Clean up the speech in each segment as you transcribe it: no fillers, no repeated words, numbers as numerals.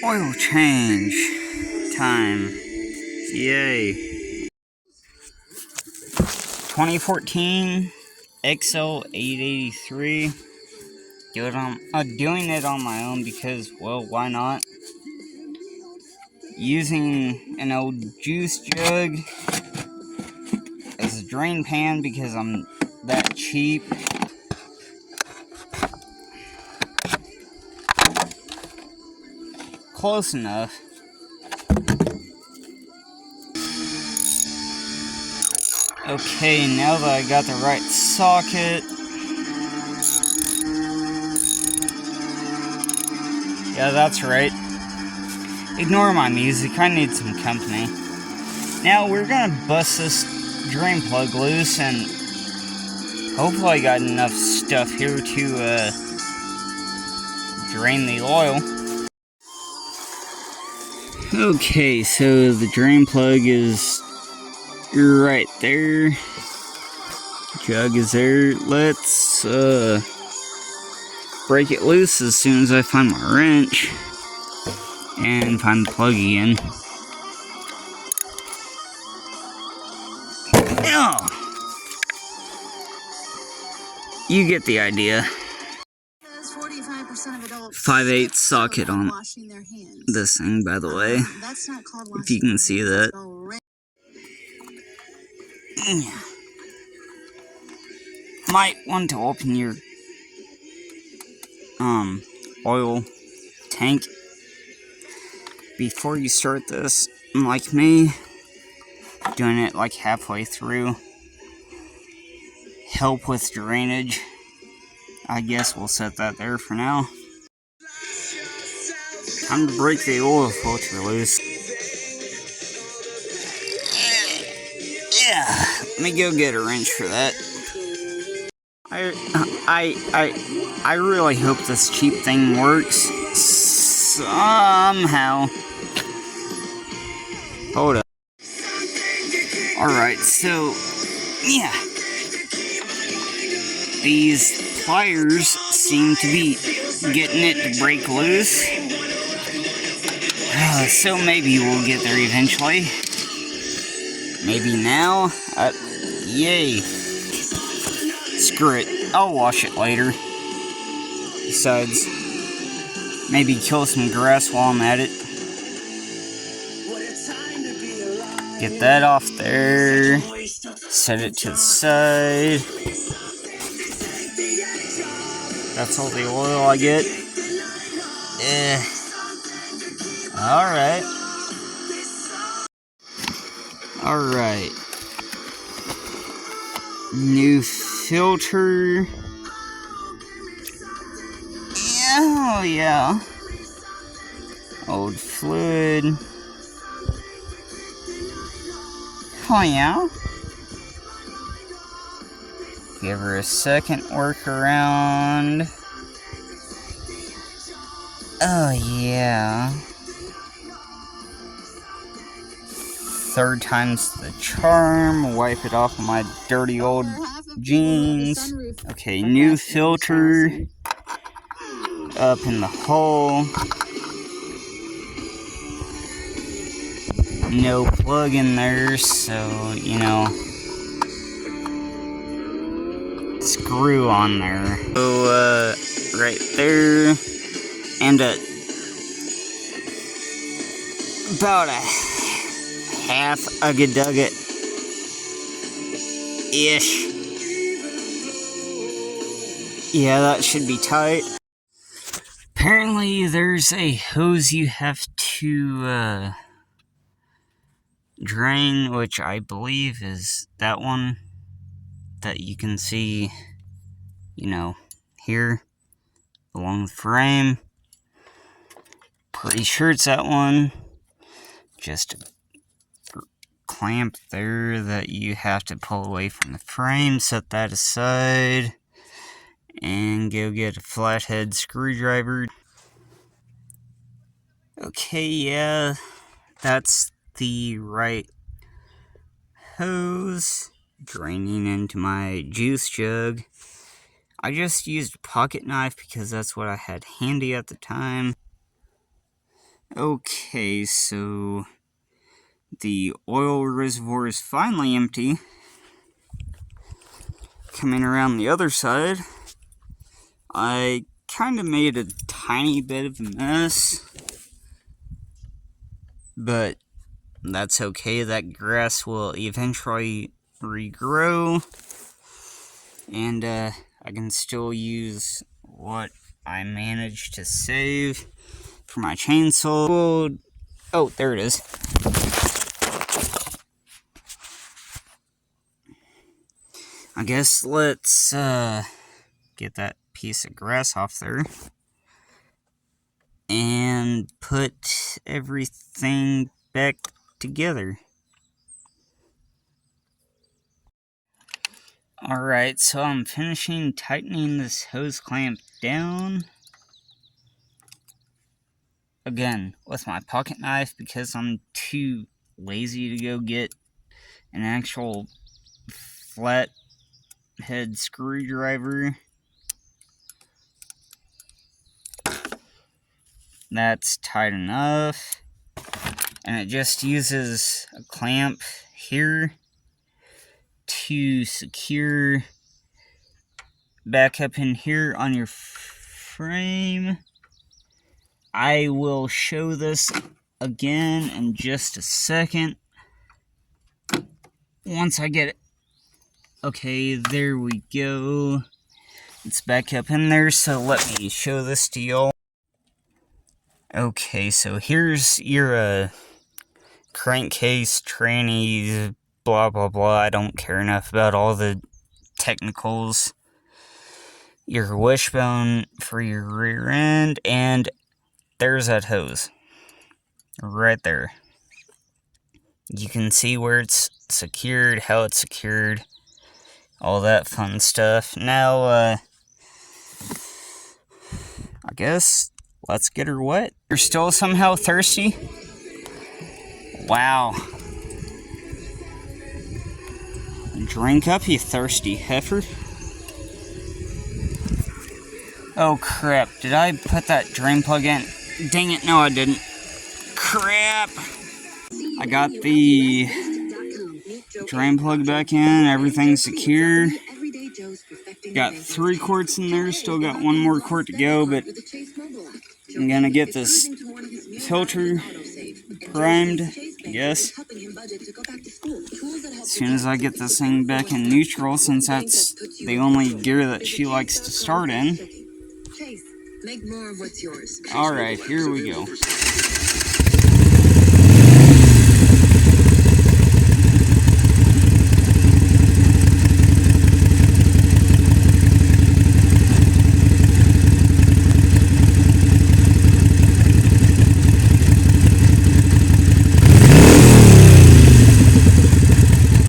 Oil change time. Yay. 2014 XL883. Doing it on my own because, well, why not? Using an old juice jug as a drain pan because I'm that cheap. Close enough. Okay, now that I got the right socket. Yeah, that's right. Ignore my music, I need some company. Now we're gonna bust this drain plug loose, and hopefully I got enough stuff here to drain the oil. Okay, so the drain plug is right there. Jug is there. Let's break it loose as soon as I find my wrench and find the plug again. Oh, you get the idea. 5/8 socket on this thing, by the way, if you can see that. Might want to open your oil tank before you start this, like me, doing it like halfway through. Help with drainage. I guess we'll set that there for now. Time to break the oil filter loose. Yeah, let me go get a wrench for that. I really hope this cheap thing works somehow. Hold up. Alright, so yeah, these pliers seem to be getting it to break loose. So maybe we'll get there eventually. Maybe now. Yay. Screw it. I'll wash it later. Besides, maybe kill some grass while I'm at it. Get that off there. Set it to the side. That's all the oil I get. Alright. Alright. New filter. Oh, yeah. Old fluid. Oh, yeah. Give her a second workaround. Oh, yeah. Third time's the charm. Wipe it off of my dirty old jeans. Okay, new filter. Up in the hole. No plug in there, so, you know, screw on there. So, right there. And about a half ugga-dugga-ish. Yeah, that should be tight. Apparently, there's a hose you have to drain, which I believe is that one that you can see, you know, here along the frame. Pretty sure it's that one. Just a clamp there that you have to pull away from the frame. Set that aside and go get a flathead screwdriver. Okay, yeah, that's the right hose draining into my juice jug. I just used a pocket knife because that's what I had handy at the time. Okay, so the oil reservoir is finally empty. Coming around the other side, I kind of made a tiny bit of a mess, but that's okay. That grass will eventually regrow, and I can still use what I managed to save for my chainsaw. Oh, there it is. I guess let's get that piece of grass off there and put everything back together. Alright, so I'm finishing tightening this hose clamp down. Again, with my pocket knife because I'm too lazy to go get an actual flat head screwdriver. That's tight enough. And it just uses a clamp here to secure back up in here on your frame. I will show this again in just a second. Once I get it. Okay, there we go. It's back up in there, so let me show this to y'all. Okay, so here's your crankcase, tranny, blah blah blah. I don't care enough about all the technicals. Your wishbone for your rear end, and there's that hose. Right there. You can see where it's secured, how it's secured, all that fun stuff. Now, I guess let's get her wet. You're still somehow thirsty? Wow. Drink up, you thirsty heifer. Oh crap, did I put that drain plug in? Dang it, no I didn't. Crap! I got the drain plug back in, everything's secure. Got 3 quarts in there, still got 1 more quart to go, but I'm gonna get this filter primed, I guess, as soon as I get this thing back in neutral, since that's the only gear that she likes to start in. Alright, here we go.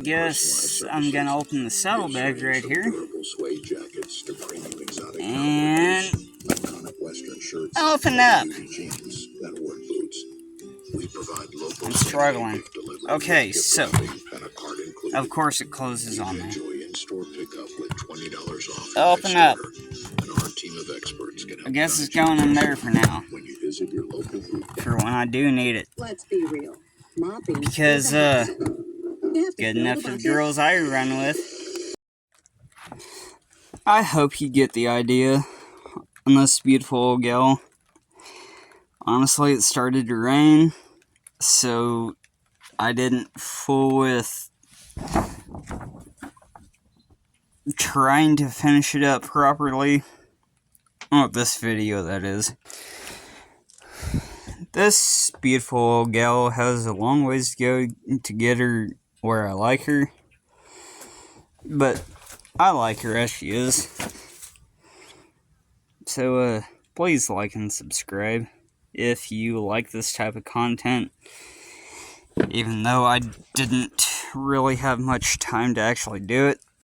Guess I'm gonna open the saddlebag right here and open up. I'm struggling. Okay, so of course it closes on me. Open up. I guess it's going in there for now, for when I do need it. Because good enough for the girls I run with. I hope you get the idea on this beautiful old gal. Honestly, it started to rain, so I didn't fool with trying to finish it up properly. Oh, this video, that is. This beautiful old gal has a long ways to go to get her where I like her, but I like her as she is. So, please like and subscribe if you like this type of content, even though I didn't really have much time to actually do it.